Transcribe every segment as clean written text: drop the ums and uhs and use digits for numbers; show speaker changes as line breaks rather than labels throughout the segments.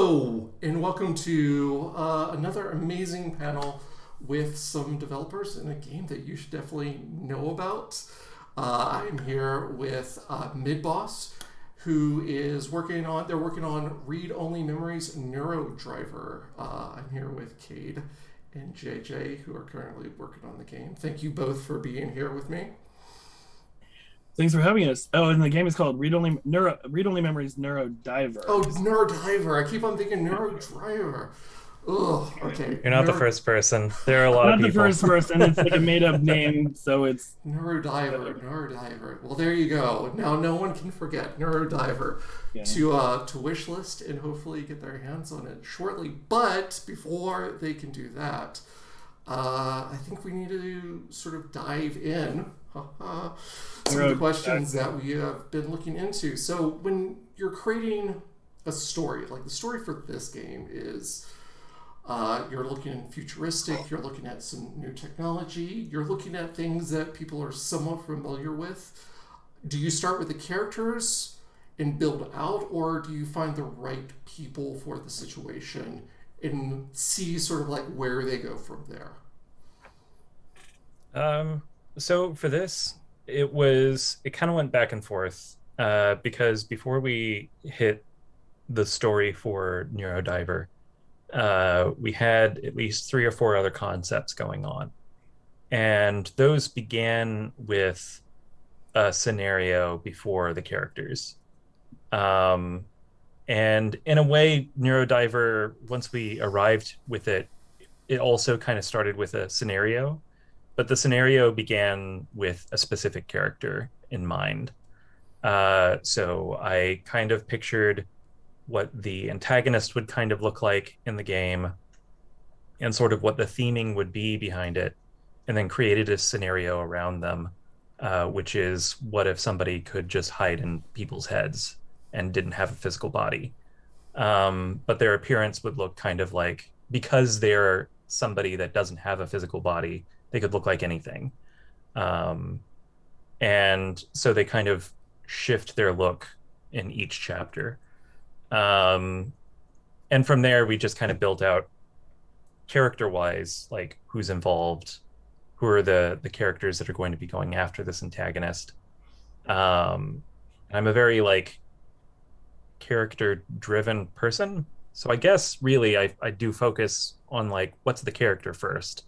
Hello, and welcome to another amazing panel with some developers in a game that you should definitely know about. I'm here with Midboss, who is they're working on Read Only Memories Neurodriver. I'm here with Cade and JJ, who are currently working on the game. Thank you both for being here with me.
Thanks for having us. Oh, and the game is called Read Only Memories Neurodiver.
Oh, Neurodiver. I keep on thinking Neurodriver. Ugh, okay.
You're not the first person. There are a lot of
Not the
people.
first person. It's like a made-up name, so it's
Neurodiver. Well, there you go. Now no one can forget Neurodiver
yeah.
to wish list and hopefully get their hands on it shortly. But before they can do that, I think we need to sort of dive in some of the questions that we have been looking into. So when you're creating a story, like the story for this game is you're looking futuristic, you're looking at some new technology, you're looking at things that people are somewhat familiar with. Do you start with the characters and build out, or do you find the right people for the situation and see sort of like where they go from there?
So for this, it kind of went back and forth because before we hit the story for Neurodiver, we had at least 3 or 4 other concepts going on. And those began with a scenario before the characters. And in a way, Neurodiver, once we arrived with it, it also kind of started with a scenario, but the scenario began with a specific character in mind. So I kind of pictured what the antagonist would kind of look like in the game and sort of what the theming would be behind it, and then created a scenario around them, which is what if somebody could just hide in people's heads and didn't have a physical body. But their appearance would look kind of like, because they're somebody that doesn't have a physical body, they could look like anything. And so they kind of shift their look in each chapter. And from there, we just kind of built out character-wise, like who's involved, who are the characters that are going to be going after this antagonist. I'm a very like character-driven person, so I guess really I do focus on like what's the character first,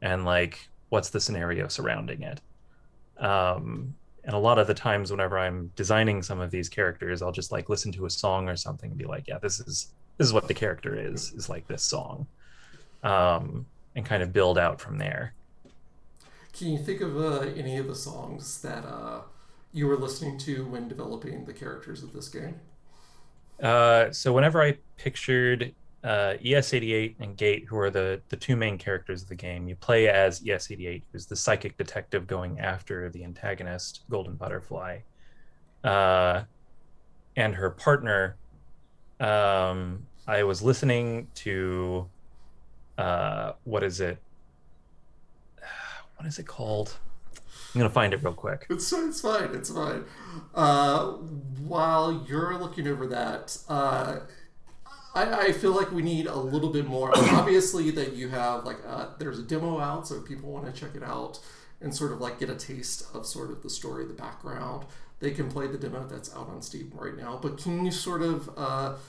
and like what's the scenario surrounding it. And a lot of the times whenever I'm designing some of these characters, I'll just like listen to a song or something and be like, yeah, this is what the character is like this song. And kind of build out from there.
Can you think of any of the songs that you were listening to when developing the characters of this game?
So whenever I pictured ES88 and Gate, who are the 2 main characters of the game, you play as ES88, who's the psychic detective going after the antagonist, Golden Butterfly. And her partner, I was listening to, what is it? What is it called? I'm gonna find it real quick.
It's fine. It's fine. While you're looking over that, I feel like we need a little bit more. Obviously, that you have like there's a demo out, so if people want to check it out and sort of like get a taste of sort of the story, the background, they can play the demo that's out on Steam right now. But can you sort of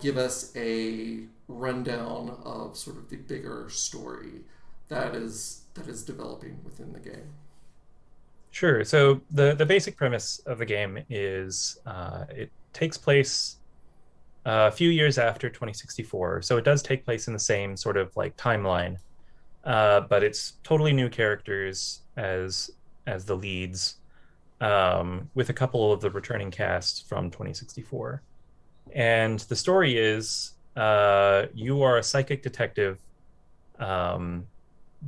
give us a rundown of sort of the bigger story that is developing within the game?
Sure. So the basic premise of the game is it takes place a few years after 2064. So it does take place in the same sort of like timeline, but it's totally new characters as the leads, with a couple of the returning casts from 2064. And the story is you are a psychic detective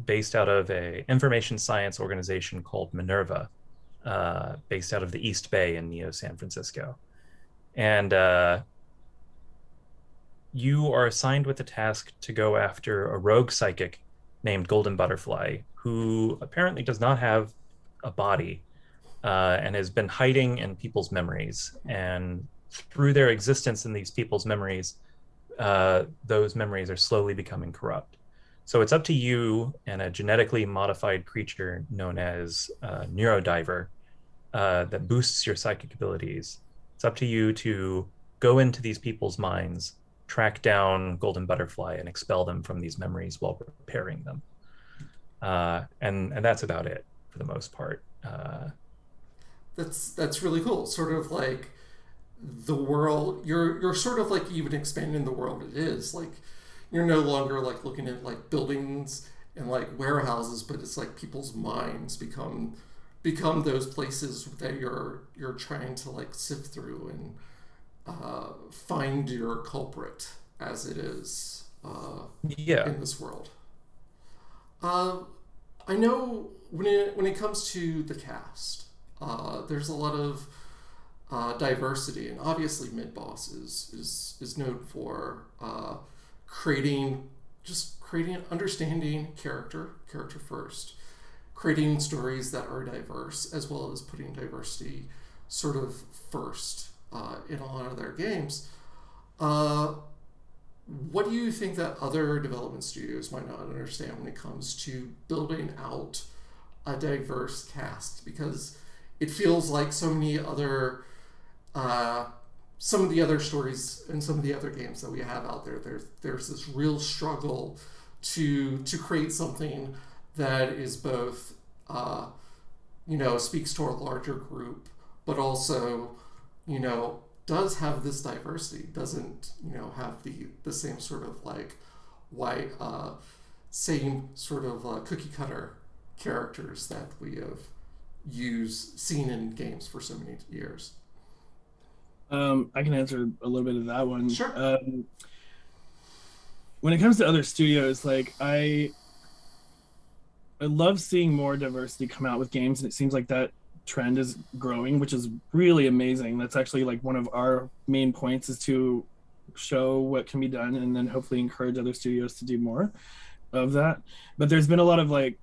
based out of a information science organization called Minerva, based out of the East Bay in Neo San Francisco. And you are assigned with the task to go after a rogue psychic named Golden Butterfly, who apparently does not have a body, and has been hiding in people's memories. And through their existence in these people's memories, those memories are slowly becoming corrupt. So it's up to you and a genetically modified creature known as Neurodiver that boosts your psychic abilities. It's up to you to go into these people's minds, track down Golden Butterfly, and expel them from these memories while repairing them. And that's about it for the most part.
That's really cool. Sort of like the world. You're sort of like even expanding the world. It is like you're no longer like looking at like buildings and like warehouses, but it's like people's minds become those places that you're trying to like sift through and find your culprit as it is in this world. I know when it comes to the cast, there's a lot of diversity, and obviously Midboss is known for creating understanding character first, creating stories that are diverse, as well as putting diversity sort of first in a lot of their games. What do you think that other development studios might not understand when it comes to building out a diverse cast? Because it feels like so many other, some of the other stories and some of the other games that we have out there, there's this real struggle to create something that is both, speaks to a larger group, but also, does have this diversity, doesn't, have the same sort of like white, same sort of cookie cutter characters that we have seen in games for so many years.
I can answer a little bit of that one.
Sure.
When it comes to other studios, like I love seeing more diversity come out with games, and it seems like that trend is growing, which is really amazing. That's actually like one of our main points, is to show what can be done and then hopefully encourage other studios to do more of that. But there's been a lot of like,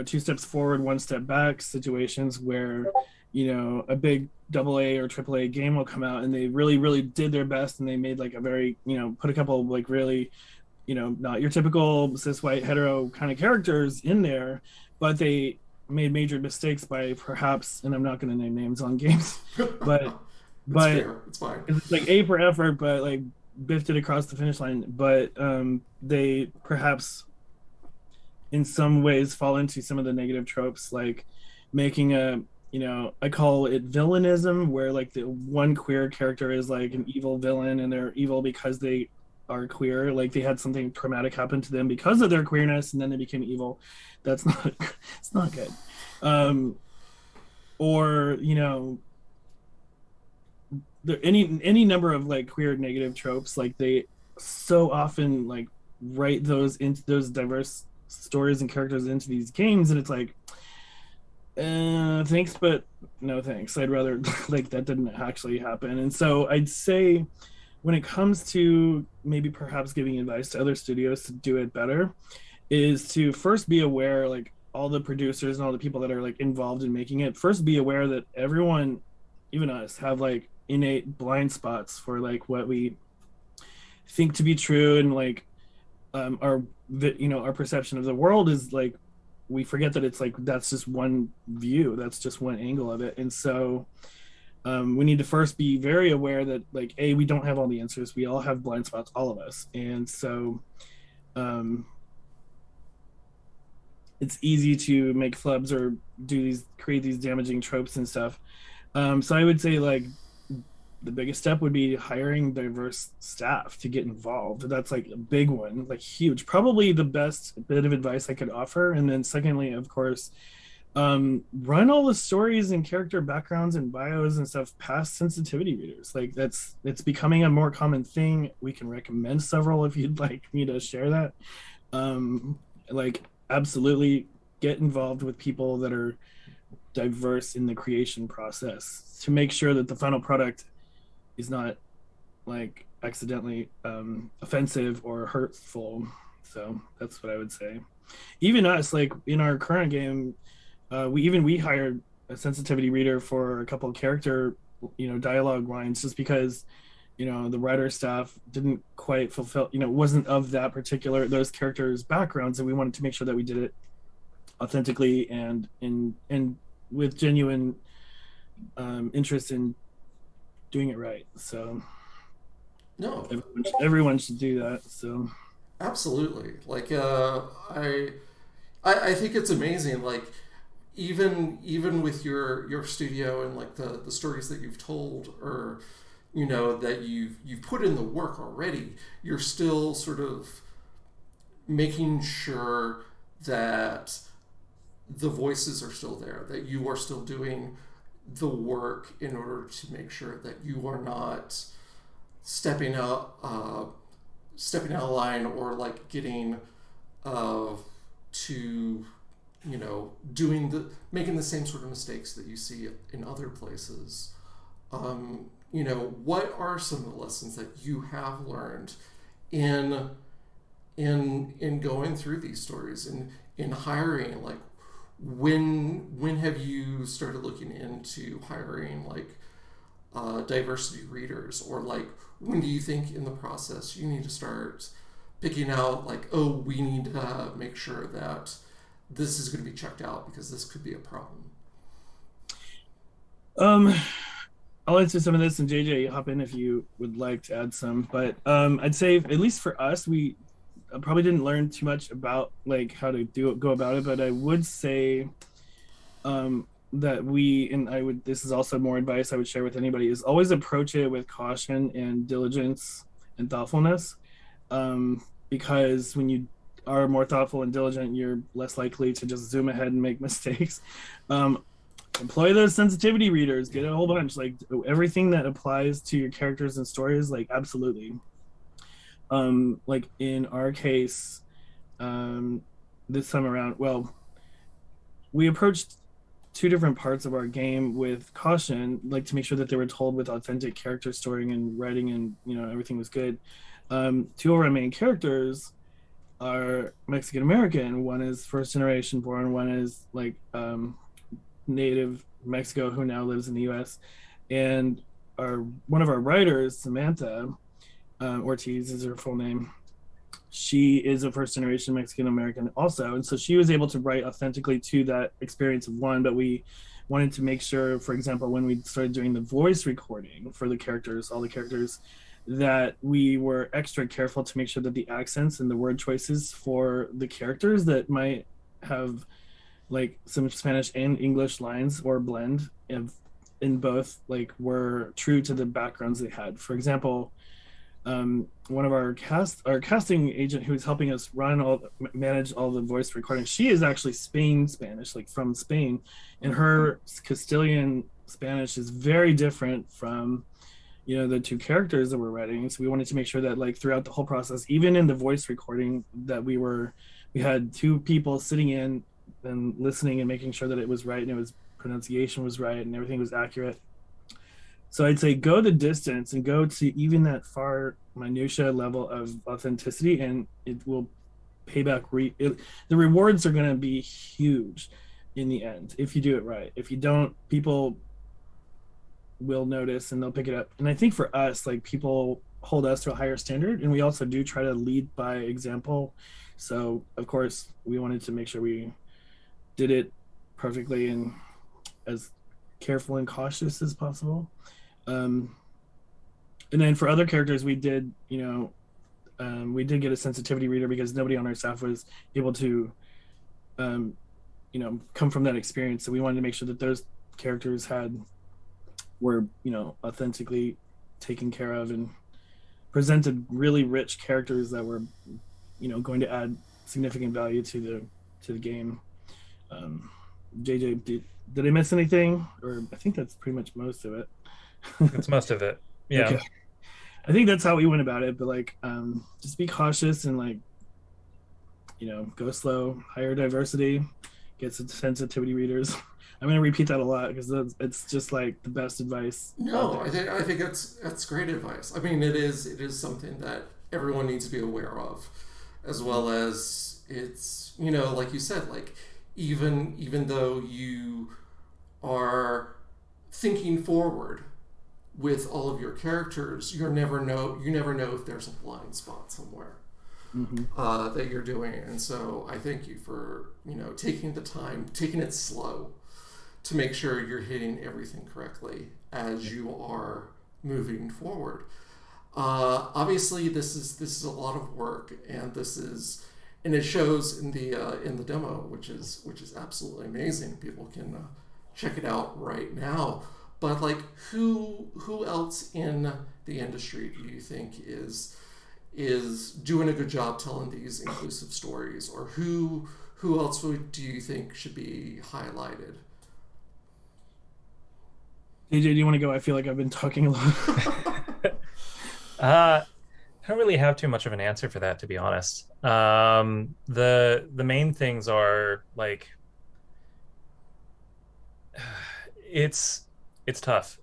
two steps forward, one step back situations where, a big AA or AAA game will come out and they really, really did their best, and they made like a very, put a couple of like really, not your typical cis white hetero kind of characters in there, but they made major mistakes by perhaps, and I'm not going to name names on games, but
it's fine.
It's like A for effort, but like biffed it across the finish line. But they perhaps in some ways fall into some of the negative tropes, like making I call it villainism, where like the one queer character is like an evil villain, and they're evil because they are queer. Like they had something traumatic happen to them because of their queerness, and then they became evil. That's not, it's not good. Or there any number of like queer negative tropes, like they so often like write those into those diverse stories and characters into these games, and it's like, thanks, but no thanks. I'd rather like that didn't actually happen. And so I'd say when it comes to maybe perhaps giving advice to other studios to do it better, is to first be aware, like all the producers and all the people that are like involved in making it, first be aware that everyone, even us, have like innate blind spots for like what we think to be true, and like our perception of the world is like, we forget that it's like that's just one view, that's just one angle of it. And so we need to first be very aware that like, we don't have all the answers, we all have blind spots, all of us. And so it's easy to make flubs or create these damaging tropes and stuff. So I would say like the biggest step would be hiring diverse staff to get involved. That's like a big one, like huge, probably the best bit of advice I could offer. And then secondly, of course, run all the stories and character backgrounds and bios and stuff past sensitivity readers. Like it's becoming a more common thing. We can recommend several if you'd like me to share that. Like absolutely get involved with people that are diverse in the creation process to make sure that the final product is not like accidentally offensive or hurtful. So that's what I would say. Even us, like in our current game, we hired a sensitivity reader for a couple of character dialogue lines, just because the writer staff didn't quite fulfill, wasn't of those characters' backgrounds, and we wanted to make sure that we did it authentically and with genuine interest in doing it right. So
No,
everyone should do that. So
absolutely. Like, I think it's amazing. Like, even with your studio and like the stories that you've told, or that you've put in the work already, you're still sort of making sure that the voices are still there, that you are still doing the work in order to make sure that you are not stepping out of line, or like getting to making the same sort of mistakes that you see in other places. What are some of the lessons that you have learned in going through these stories, and in hiring? Like, when have you started looking into hiring like diversity readers, or like when do you think in the process you need to start picking out like, oh, we need to make sure that this is going to be checked out because this could be a problem?
I'll answer some of this, and JJ, hop in if you would like to add some. But I'd say, at least for us, we probably didn't learn too much about like how to go about it. But I would say that this is also more advice I would share with anybody, is always approach it with caution and diligence and thoughtfulness. Because when you are more thoughtful and diligent, you're less likely to just zoom ahead and make mistakes. Employ those sensitivity readers, get a whole bunch, like everything that applies to your characters and stories, like absolutely. Like in our case, this time around, well, we approached two different parts of our game with caution, like to make sure that they were told with authentic character storying and writing, and everything was good. Two of our main characters are Mexican American. One is first generation born, one is like native Mexico who now lives in the US. And one of our writers, Samantha Ortiz is her full name, she is a first generation Mexican American also, and so she was able to write authentically to that experience of one. But we wanted to make sure, for example, when we started doing the voice recording for all the characters, that we were extra careful to make sure that the accents and the word choices for the characters that might have like some Spanish and English lines or blend in both, like, were true to the backgrounds they had. For example, one of our casting agent who's helping us manage all the voice recording, she is actually Spanish, like from Spain, and her Castilian Spanish is very different from the two characters that we're writing. So we wanted to make sure that, like, throughout the whole process, even in the voice recording, that we had two people sitting in and listening and making sure that it was right, and pronunciation was right, and everything was accurate. So I'd say go the distance and go to even that far minutia level of authenticity, and it will pay back. The rewards are going to be huge in the end if you do it right. If you don't, people will notice and they'll pick it up. And I think for us, like, people hold us to a higher standard, and we also do try to lead by example. So of course we wanted to make sure we did it perfectly and as careful and cautious as possible. And then for other characters, we did get a sensitivity reader because nobody on our staff was able to, come from that experience. So we wanted to make sure that those characters were authentically taken care of and presented really rich characters that were, going to add significant value to the game. JJ, did I miss anything? Or I think that's pretty much most of it.
That's most of it. Yeah. Okay.
I think that's how we went about it, but like, just be cautious and, like, go slow, hire diversity, get some sensitivity readers. I'm going to repeat that a lot because it's just like the best advice.
No, I think that's great advice. I mean, it is something that everyone needs to be aware of, as well as it's, like you said, like, even though you are thinking forward, with all of your characters, you never know if there's a blind spot somewhere that you're doing. And so I thank you for taking the time, taking it slow, to make sure you're hitting everything correctly as you are moving forward. Obviously, this is a lot of work, and it shows in the demo, which is absolutely amazing. People can check it out right now. But like, who else in the industry do you think is doing a good job telling these inclusive stories, or who else do you think should be highlighted?
AJ, do you want to go? I feel like I've been talking a lot.
I don't really have too much of an answer for that, to be honest. The main things are like, it's tough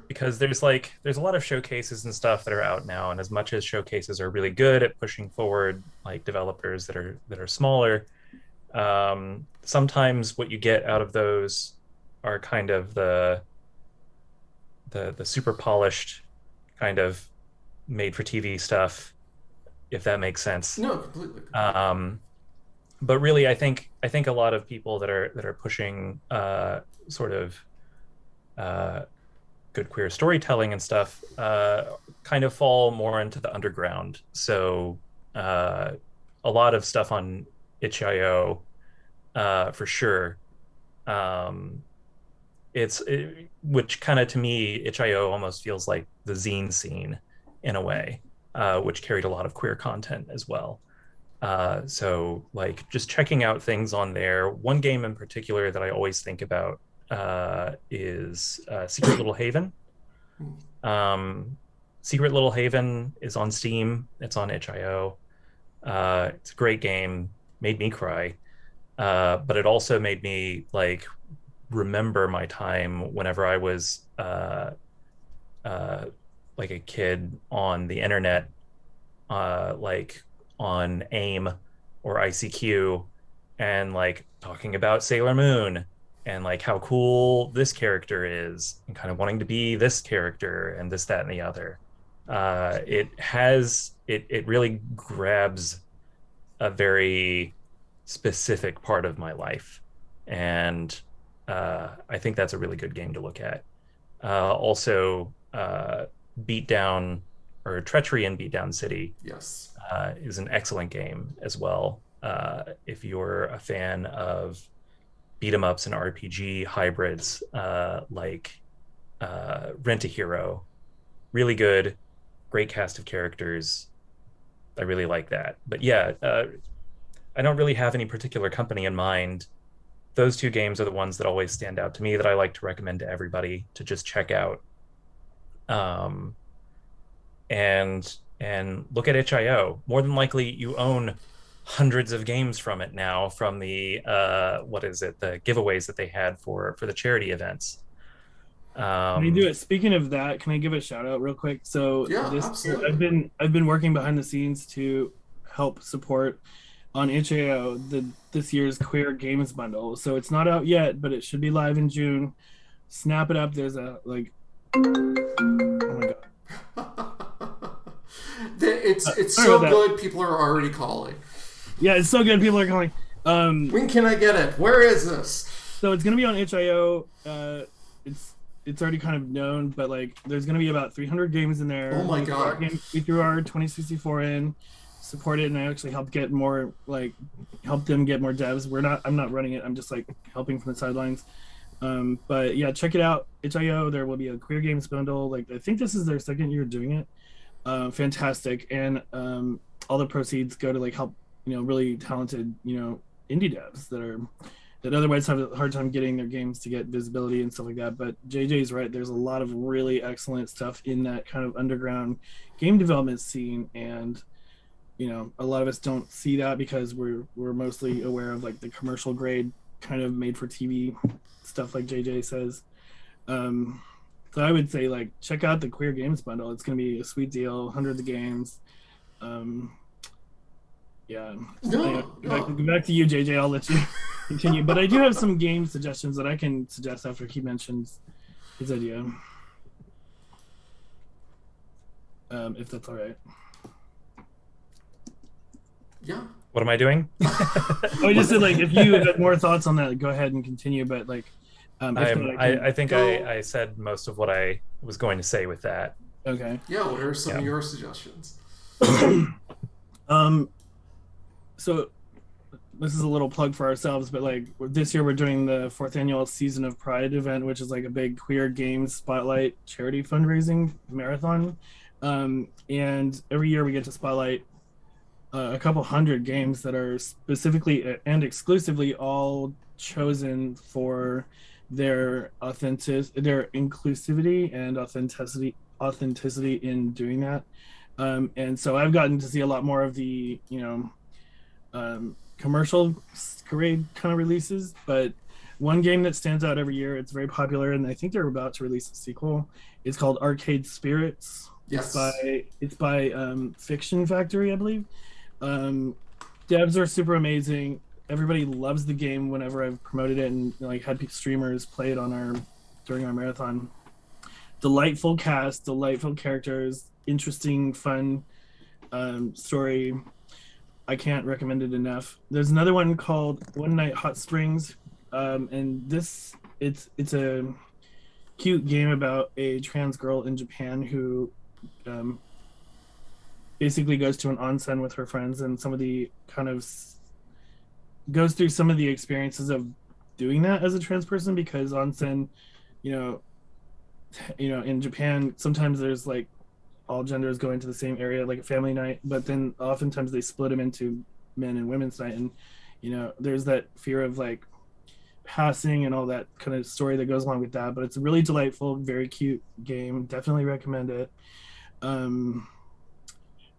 because there's a lot of showcases and stuff that are out now, and as much as showcases are really good at pushing forward like developers that are smaller, sometimes what you get out of those are kind of the super polished kind of made for TV stuff, if that makes sense.
No, completely.
But really, I think a lot of people that are pushing sort of good queer storytelling and stuff kind of fall more into the underground. So a lot of stuff on itch.io for sure. Which kind of, to me, itch.io almost feels like the zine scene in a way, which carried a lot of queer content as well. So like, just checking out things on there. One game in particular that I always think about is Secret Little Haven. Secret Little Haven is on Steam. It's on itch.io. It's a great game. Made me cry. But it also made me like remember my time whenever I was like a kid on the internet, like on AIM or ICQ, and like talking about Sailor Moon and like how cool this character is, and kind of wanting to be this character and this, that, and the other. It really grabs a very specific part of my life, and I think that's a really good game to look at. Also, Beatdown, or Treachery in Beatdown City,
Yes,
is an excellent game as well. If you're a fan of beat 'em ups and RPG hybrids, like Rent a Hero, really good, great cast of characters. I really like that. But yeah, I don't really have any particular company in mind. Those two games are the ones that always stand out to me that I like to recommend to everybody to just check out. And look at itch.io. More than likely, you own hundreds of games from it now, from the the giveaways that they had for the charity events.
Can I do it? Speaking of that, can I give a shout out real quick? So
yeah,
this
absolutely.
I've been working behind the scenes to help support on itch.io this year's Queer Games Bundle. So it's not out yet, but it should be live in June. Snap it up. There's a like, oh my god,
it's so good. People are already calling.
Yeah, it's so good. People are calling.
When can I get it? Where is this?
So it's gonna be on itch.io. It's already kind of known, but like, there's gonna be about 300 games in there.
Oh my god!
We threw our 2064 in, supported, and I actually helped get more, help them get more devs. I'm not running it. I'm just like helping from the sidelines. But yeah, check it out. itch.io. There will be a Queer Games Bundle. Like, I think this is their second year doing it. Fantastic, and all the proceeds go to like help really talented indie devs that otherwise have a hard time getting their games to get visibility and stuff like that. But JJ's right. There's a lot of really excellent stuff in that kind of underground game development scene, and a lot of us don't see that because we're mostly aware of like the commercial grade kind of made for TV stuff, like JJ says. So I would say, like, check out the Queer Games Bundle. It's going to be a sweet deal, hundreds of games. Yeah. Back to you, JJ. I'll let you continue. But I do have some game suggestions that I can suggest after he mentions his idea. if that's all right.
Yeah.
What am I doing?
I just said, like, if you had more thoughts on that, go ahead and continue. But like, if not,
I think
go.
I said most of what I was going to say with that.
Okay.
Yeah, what are some
Yeah.
of your suggestions?
So this is a little plug for ourselves, but like this year we're doing the 4th annual Season of Pride event, which is like a big queer games spotlight charity fundraising marathon. And every year we get to spotlight a couple hundred games that are specifically and exclusively all chosen for their inclusivity and authenticity in doing that. And so I've gotten to see a lot more of the commercial grade kind of releases, but one game that stands out every year, it's very popular, and I think they're about to release a sequel. It's called Arcade Spirits.
Yes.
It's by Fiction Factory, I believe. Devs are super amazing. Everybody loves the game whenever I've promoted it and like had streamers play it during our marathon. Delightful cast, delightful characters, interesting, fun story. I can't recommend it enough. There's another one called One Night Hot Springs, and it's a cute game about a trans girl in Japan who basically goes to an onsen with her friends, and some of the kind of goes through some of the experiences of doing that as a trans person, because onsen, in Japan sometimes there's like all genders going to the same area, like a family night, but then oftentimes they split them into men and women's night, and there's that fear of like passing and all that kind of story that goes along with that. But it's a really delightful, very cute game. Definitely recommend it.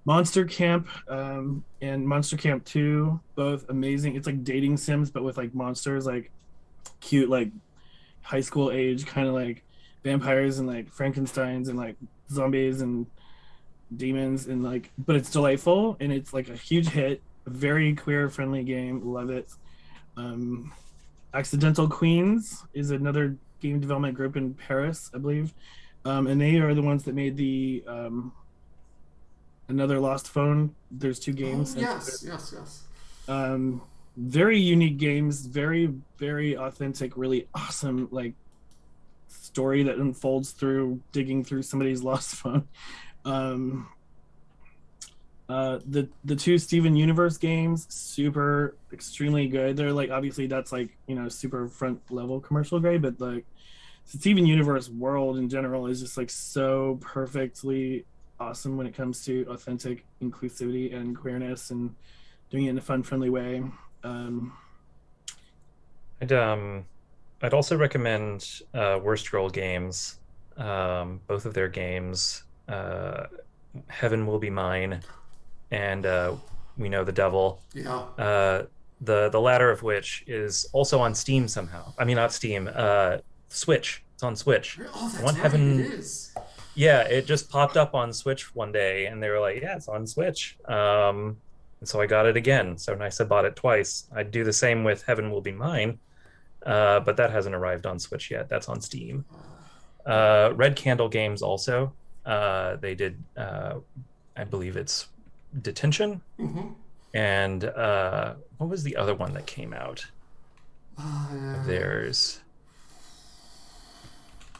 Monster Camp and Monster Camp 2, both amazing. It's like dating sims, but with like monsters, like cute, like high school age, kind of like vampires and like Frankensteins and like zombies and demons, and like, but it's delightful and it's like a huge hit. A very queer friendly game. Love it. Accidental Queens is another game development group in Paris, I believe, and they are the ones that made the Another Lost Phone. There's 2 games.
Oh, yes.
Very unique games, very, very authentic, really awesome, like story that unfolds through digging through somebody's lost phone. The 2 Steven Universe games, super extremely good. They're like, obviously that's like, super front level commercial grade, but like the Steven Universe world in general is just like so perfectly awesome when it comes to authentic inclusivity and queerness and doing it in a fun, friendly way.
I'd also recommend Worst Roll Games. Both of their games, Heaven Will Be Mine and We Know the Devil.
Yeah.
The latter of which is also on Steam somehow. I mean, not Steam, Switch. It's on Switch.
Oh, that's
One
right,
Heaven,
it is.
yeah, it just popped up on Switch one day, and they were like, "Yeah, it's on Switch." And so I got it again. So nice, I bought it twice. I'd do the same with Heaven Will Be Mine, but that hasn't arrived on Switch yet. That's on Steam. Red Candle Games also. They did, I believe it's Detention, and what was the other one that came out? There's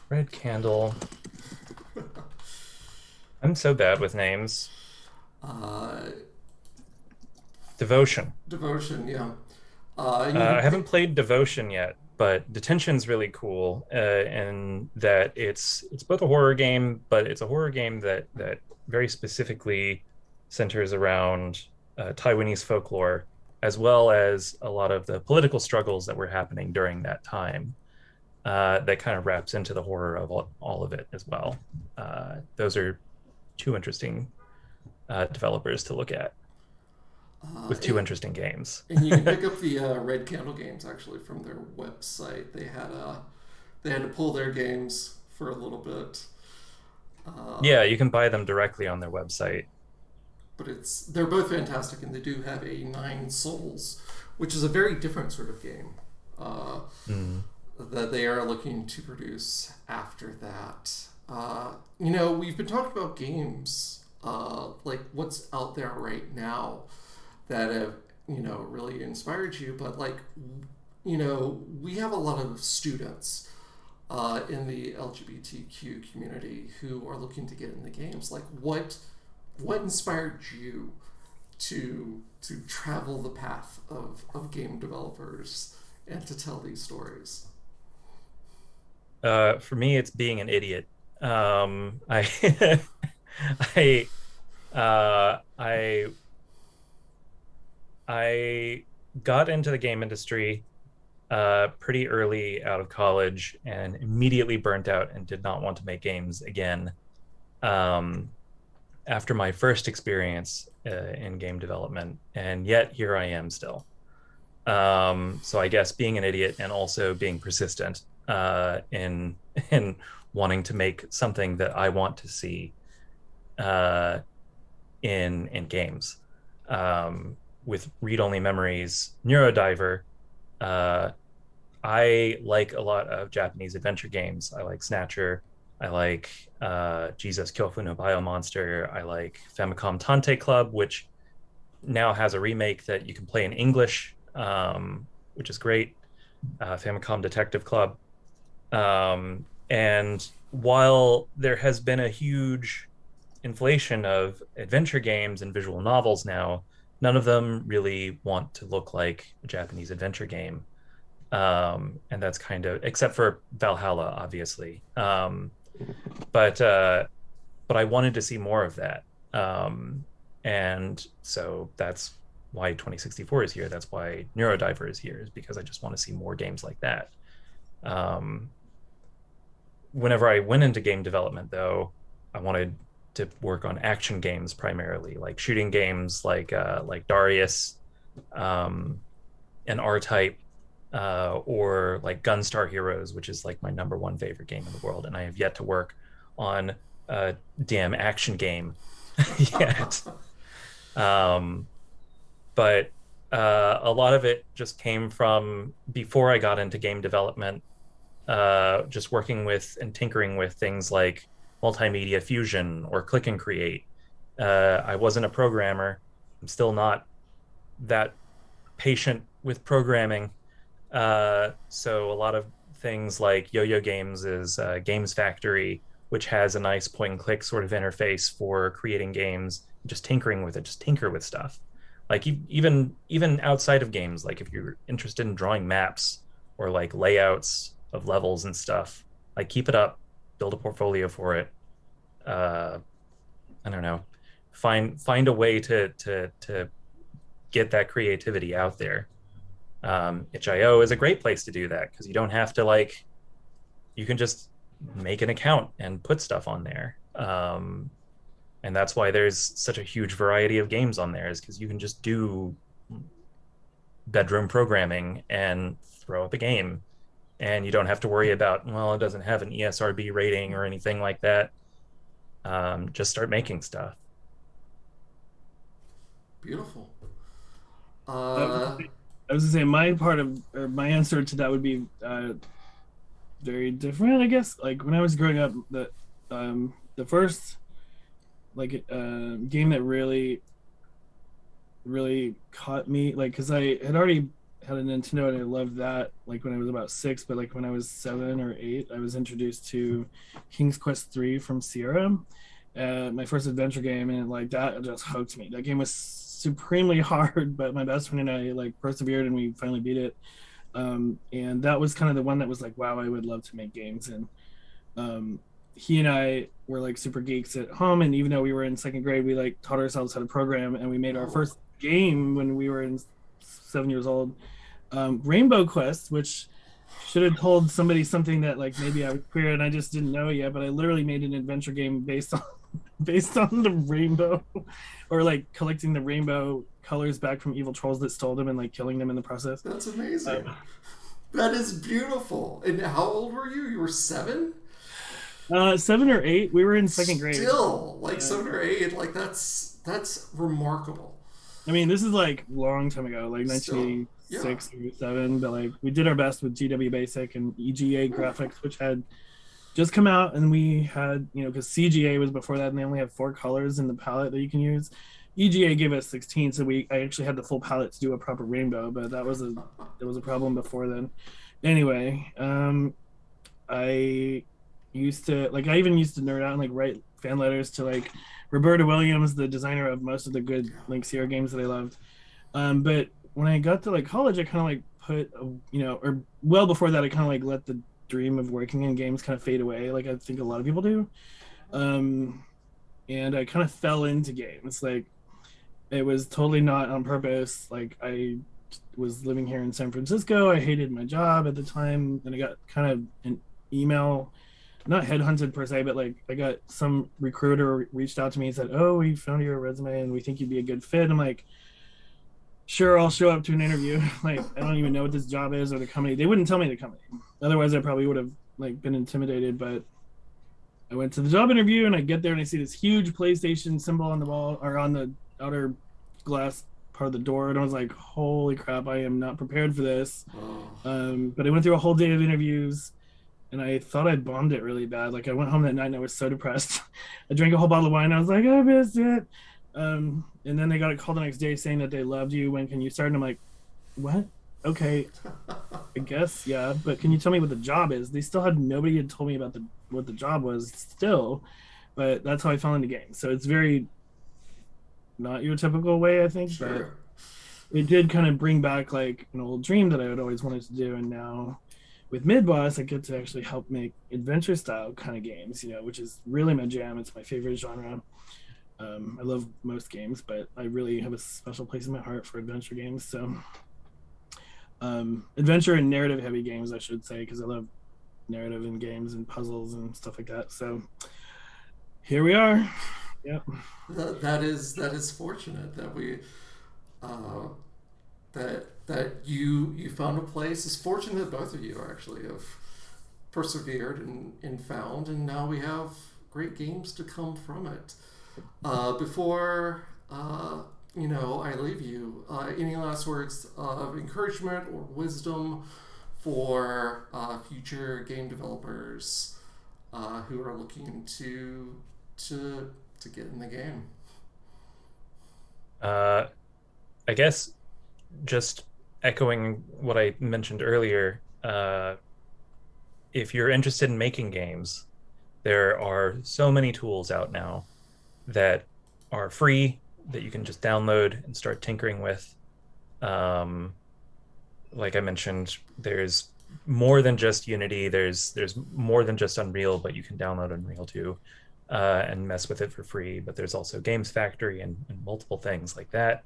Red Candle. I'm so bad with names. Devotion.
Yeah.
I haven't played Devotion yet, but Detention's really cool, in that it's both a horror game, but it's a horror game that very specifically centers around Taiwanese folklore, as well as a lot of the political struggles that were happening during that time. That kind of wraps into the horror of all of it as well. Those are 2 interesting developers to look at, with 2 interesting games.
And you can pick up the Red Candle games actually from their website. They had to pull their games for a little bit.
Yeah, you can buy them directly on their website.
But they're both fantastic, and they do have a 9 Souls, which is a very different sort of game that they are looking to produce after that. We've been talking about games like what's out there right now that have, really inspired you. But like, we have a lot of students in the LGBTQ community who are looking to get into games. Like, what inspired you to travel the path of game developers and to tell these stories?
For me, it's being an idiot. I, I, uh, I, I got into the game industry pretty early out of college and immediately burnt out and did not want to make games again. Um, After my first experience in game development, and yet here I am still. So I guess being an idiot and also being persistent in in wanting to make something that I want to see uh, in games. With read-only memories, Neurodiver. Uh, I like a lot of Japanese adventure games. I like Snatcher. I like Jesus Kyofu no Biomonster. I like Famicom Tante Club, which now has a remake that you can play in English, which is great. Famicom Detective Club. And while there has been a huge inflation of adventure games and visual novels now, none of them really want to look like a Japanese adventure game. And that's kind of, except for Valhalla, obviously. But I wanted to see more of that. And so that's why 2064 is here. That's why Neurodiver is here, is because I just want to see more games like that. Whenever I went into game development, though, I wanted to work on action games primarily, like shooting games, like Darius, and R-Type, or like Gunstar Heroes, which is like my number one favorite game in the world, and I have yet to work on a damn action game yet. But a lot of it just came from before I got into game development, just working with and tinkering with things like multimedia fusion or click and create. I wasn't a programmer. I'm still not that patient with programming. So a lot of things like Yo-Yo Games is Games Factory, which has a nice point and click sort of interface for creating games, just tinkering with it, just tinker with stuff. Like even outside of games, like if you're interested in drawing maps or like layouts of levels and stuff, like keep it up, build a portfolio for it. I don't know, find a way to get that creativity out there. itch.io is a great place to do that because you don't have to you can just make an account and put stuff on there. And that's why there's such a huge variety of games on there, is because you can just do bedroom programming and throw up a game, and you don't have to worry about, well, it doesn't have an ESRB rating or anything like that. Just start making stuff.
Beautiful.
I was gonna say my answer to that would be very different, I guess. Like when I was growing up, the first game that really caught me, because I had already had a Nintendo and I loved that when I was about 6, but when I was 7 or 8, I was introduced to King's Quest 3 from Sierra, my first adventure game, and that just hooked me. That game was supremely hard, but my best friend and I persevered and we finally beat it. And that was kind of the one that was wow, I would love to make games. And he and I were super geeks at home, and even though we were in 2nd grade, we taught ourselves how to program, and we made our first game when we were 7 years old, Rainbow Quest, which should have told somebody something that maybe I was queer and I just didn't know yet, but I literally made an adventure game based on the rainbow, or collecting the rainbow colors back from evil trolls that stole them and killing them in the process.
That's amazing. That is beautiful. And how old were you? You were 7?
7 or 8. We were in 2nd grade.
Still, 7 or 8, that's remarkable.
I mean, this is long time ago, 1986 or 7, but we did our best with GW Basic and EGA graphics, which had just come out, and we had, because CGA was before that, and they only have 4 colors in the palette that you can use. EGA gave us 16, so I actually had the full palette to do a proper rainbow, but that was a problem before then. Anyway, I I even used to nerd out and like write fan letters to like Roberta Williams, the designer of most of the good Link Sierra games that I loved. But when I got to like college, I kind of like put, or well before that, I kind of like let the dream of working in games kind of fade away, like I think a lot of people do. And I kind of fell into games. Like it was totally not on purpose. Like I was living here in San Francisco. I hated my job at the time, and I got kind of an email, not headhunted per se, but like I got some recruiter reached out to me and said, "Oh, we found your resume and we think you'd be a good fit." I'm like, "Sure, I'll show up to an interview." Like I don't even know what this job is or the company. They wouldn't tell me the company. Otherwise, I probably would have like been intimidated. But I went to the job interview, and I get there and I see this huge PlayStation symbol on the wall or on the outer glass part of the door, and I was like, "Holy crap! I am not prepared for this." But I went through a whole day of interviews, and I thought I bombed it really bad. Like I went home that night and I was so depressed. I drank a whole bottle of wine. I was like, "I missed it." And then they got a call the next day saying that they loved you. When can you start? And I'm like, "What? Okay, I guess, yeah. But can you tell me what the job is?" They still had nobody had told me about what the job was still, but that's how I fell into games. So it's very not your typical way, I think.
Sure.
But it did kind of bring back like an old dream that I had always wanted to do, and now with Midboss, I get to actually help make adventure style kind of games, which is really my jam. It's my favorite genre. I love most games, but I really have a special place in my heart for adventure games. So adventure and narrative heavy games, I should say, because I love narrative in games and puzzles and stuff like that. So here we are. Yep.
That is fortunate that we that you found a place. It's fortunate that both of you actually have persevered and found, and now we have great games to come from it. Before I leave you, any last words of encouragement or wisdom for future game developers who are looking to get in the game?
I guess just echoing what I mentioned earlier, if you're interested in making games, there are so many tools out now that are free that you can just download and start tinkering with. Like I mentioned, there's more than just Unity. There's more than just Unreal, but you can download Unreal too and mess with it for free. But there's also Games Factory and multiple things like that.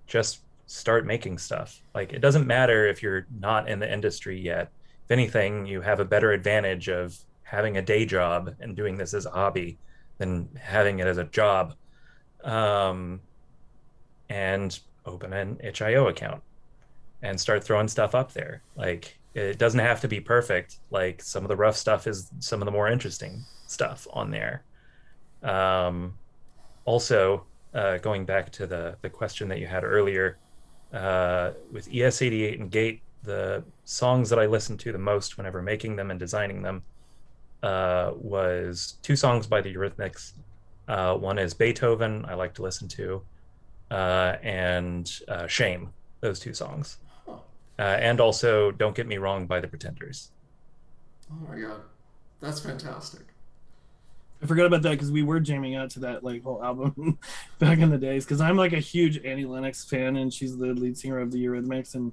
Just start making stuff. Like it doesn't matter if you're not in the industry yet. If anything, you have a better advantage of having a day job and doing this as a hobby than having it as a job. And open an itch.io account and start throwing stuff up there. Like it doesn't have to be perfect. Like some of the rough stuff is some of the more interesting stuff on there. Also, going back to the question that you had earlier, with ES88 and Gate, the songs that I listened to the most whenever making them and designing them was 2 songs by the Eurythmics. One is Beethoven, I like to listen to, and Shame, those 2 songs. And also Don't Get Me Wrong by the Pretenders.
Oh my god, that's fantastic.
I forgot about that because we were jamming out to that like whole album back in the days. Because I'm like a huge Annie Lennox fan, and she's the lead singer of the Eurythmics, and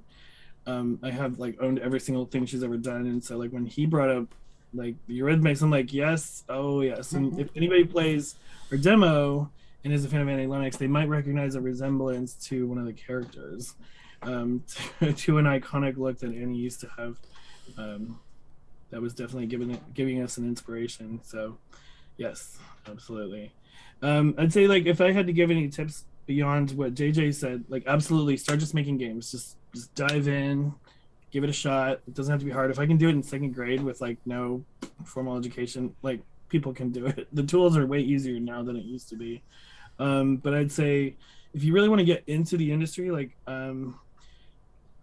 I have like owned every single thing she's ever done. And so like when he brought up like the Eurythmics, I'm like, yes, oh yes. And if anybody plays our demo and is a fan of Annie Lennox, they might recognize a resemblance to one of the characters, to an iconic look that Annie used to have. That was definitely giving us an inspiration. So. Yes, absolutely. I'd say like if I had to give any tips beyond what JJ said, like absolutely start just making games. Just dive in, give it a shot. It doesn't have to be hard. If I can do it in 2nd grade with like no formal education, like people can do it. The tools are way easier now than it used to be. But I'd say if you really want to get into the industry, like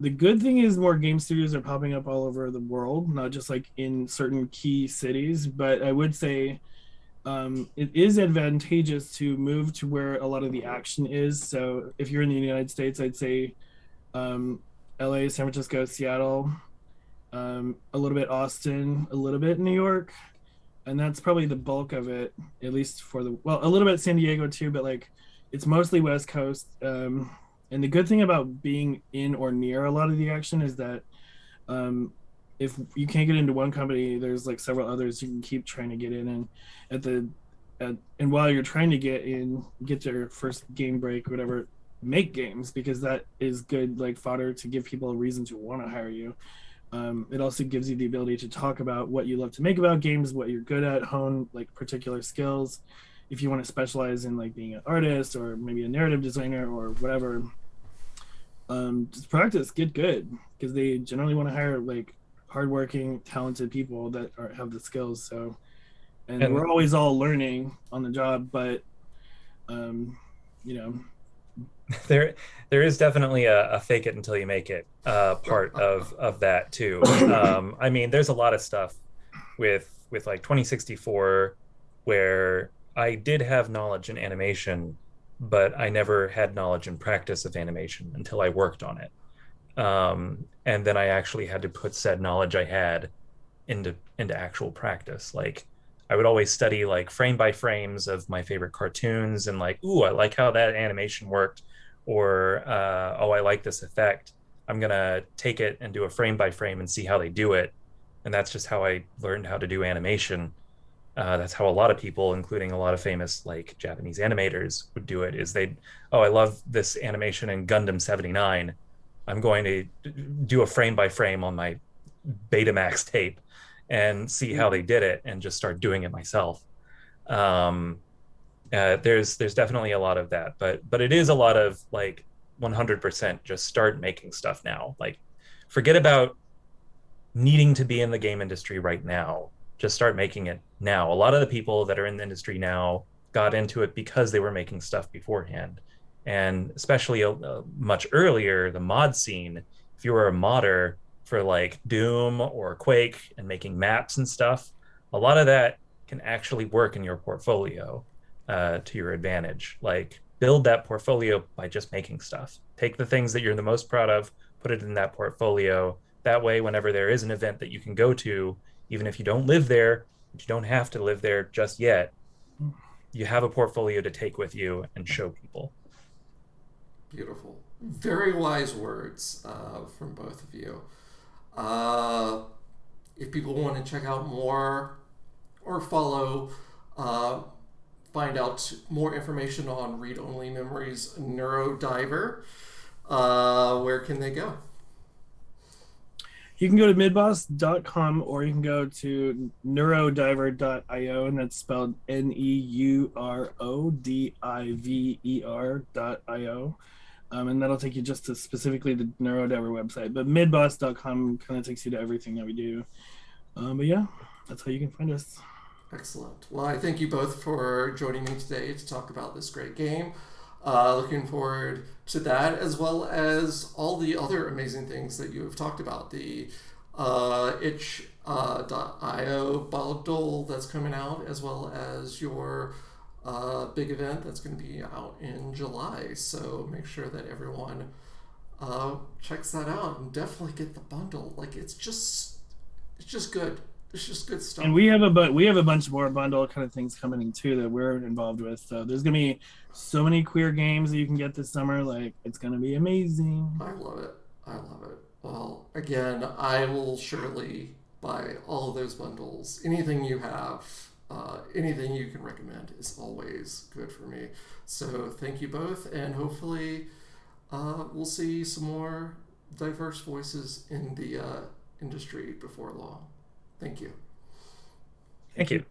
the good thing is more game studios are popping up all over the world, not just like in certain key cities. But I would say it is advantageous to move to where a lot of the action is. So if you're in the United States, I'd say um, LA, San Francisco, Seattle, a little bit Austin, a little bit New York, and that's probably the bulk of it, at least for the a little bit San Diego too, but like it's mostly West Coast. And the good thing about being in or near a lot of the action is that um, if you can't get into one company, there's like several others you can keep trying to get in, and at the and while you're trying to get in, get your first game break, whatever, make games because that is good like fodder to give people a reason to want to hire you. It also gives you the ability to talk about what you love to make about games, what you're good at, hone like particular skills. If you want to specialize in like being an artist or maybe a narrative designer or whatever, just practice, get good, because they generally want to hire like hardworking, talented people that have the skills. So, and we're always all learning on the job, but you know,
there is definitely a fake it until you make it part of that too. I mean, there's a lot of stuff with like 2064 where I did have knowledge in animation, but I never had knowledge and practice of animation until I worked on it. And then I actually had to put said knowledge I had into actual practice. Like I would always study like frame by frames of my favorite cartoons and like, ooh, I like how that animation worked, or oh, I like this effect. I'm gonna take it and do a frame by frame and see how they do it. And that's just how I learned how to do animation. That's how a lot of people, including a lot of famous like Japanese animators, would do it. Is they, oh, I love this animation in Gundam 79. I'm going to do a frame by frame on my Betamax tape and see how they did it, and just start doing it myself. Um, there's definitely a lot of that, but it is a lot of like 100% just start making stuff now. Like forget about needing to be in the game industry right now. Just start making it now. A lot of the people that are in the industry now got into it because they were making stuff beforehand. And especially much earlier, the mod scene, if you were a modder for like Doom or Quake and making maps and stuff, a lot of that can actually work in your portfolio to your advantage. Like build that portfolio by just making stuff. Take the things that you're the most proud of, put it in that portfolio. That way, whenever there is an event that you can go to, even if you don't live there, you don't have to live there just yet, you have a portfolio to take with you and show people.
Beautiful. Very wise words from both of you. If people want to check out more or follow, find out more information on Read Only Memories Neurodiver, where can they go?
You can go to midboss.com or you can go to neurodiver.io, and that's spelled neurodiver.io. And that'll take you just to specifically the Neurodiver website. But midboss.com kind of takes you to everything that we do. But yeah, that's how you can find us.
Excellent. Well, I thank you both for joining me today to talk about this great game. Looking forward to that, as well as all the other amazing things that you have talked about. The itch.io bundle that's coming out, as well as your big event that's going to be out in July. So make sure that everyone checks that out and definitely get the bundle. Like it's just good. It's just good stuff.
And we have a bunch more bundle kind of things coming in too that we're involved with. So there's gonna be so many queer games that you can get this summer. Like it's gonna be amazing.
I love it. Well, again, I will surely buy all of those bundles. Anything you have, anything you can recommend is always good for me. So thank you both, and hopefully we'll see some more diverse voices in the industry before long. Thank you.
Thank you.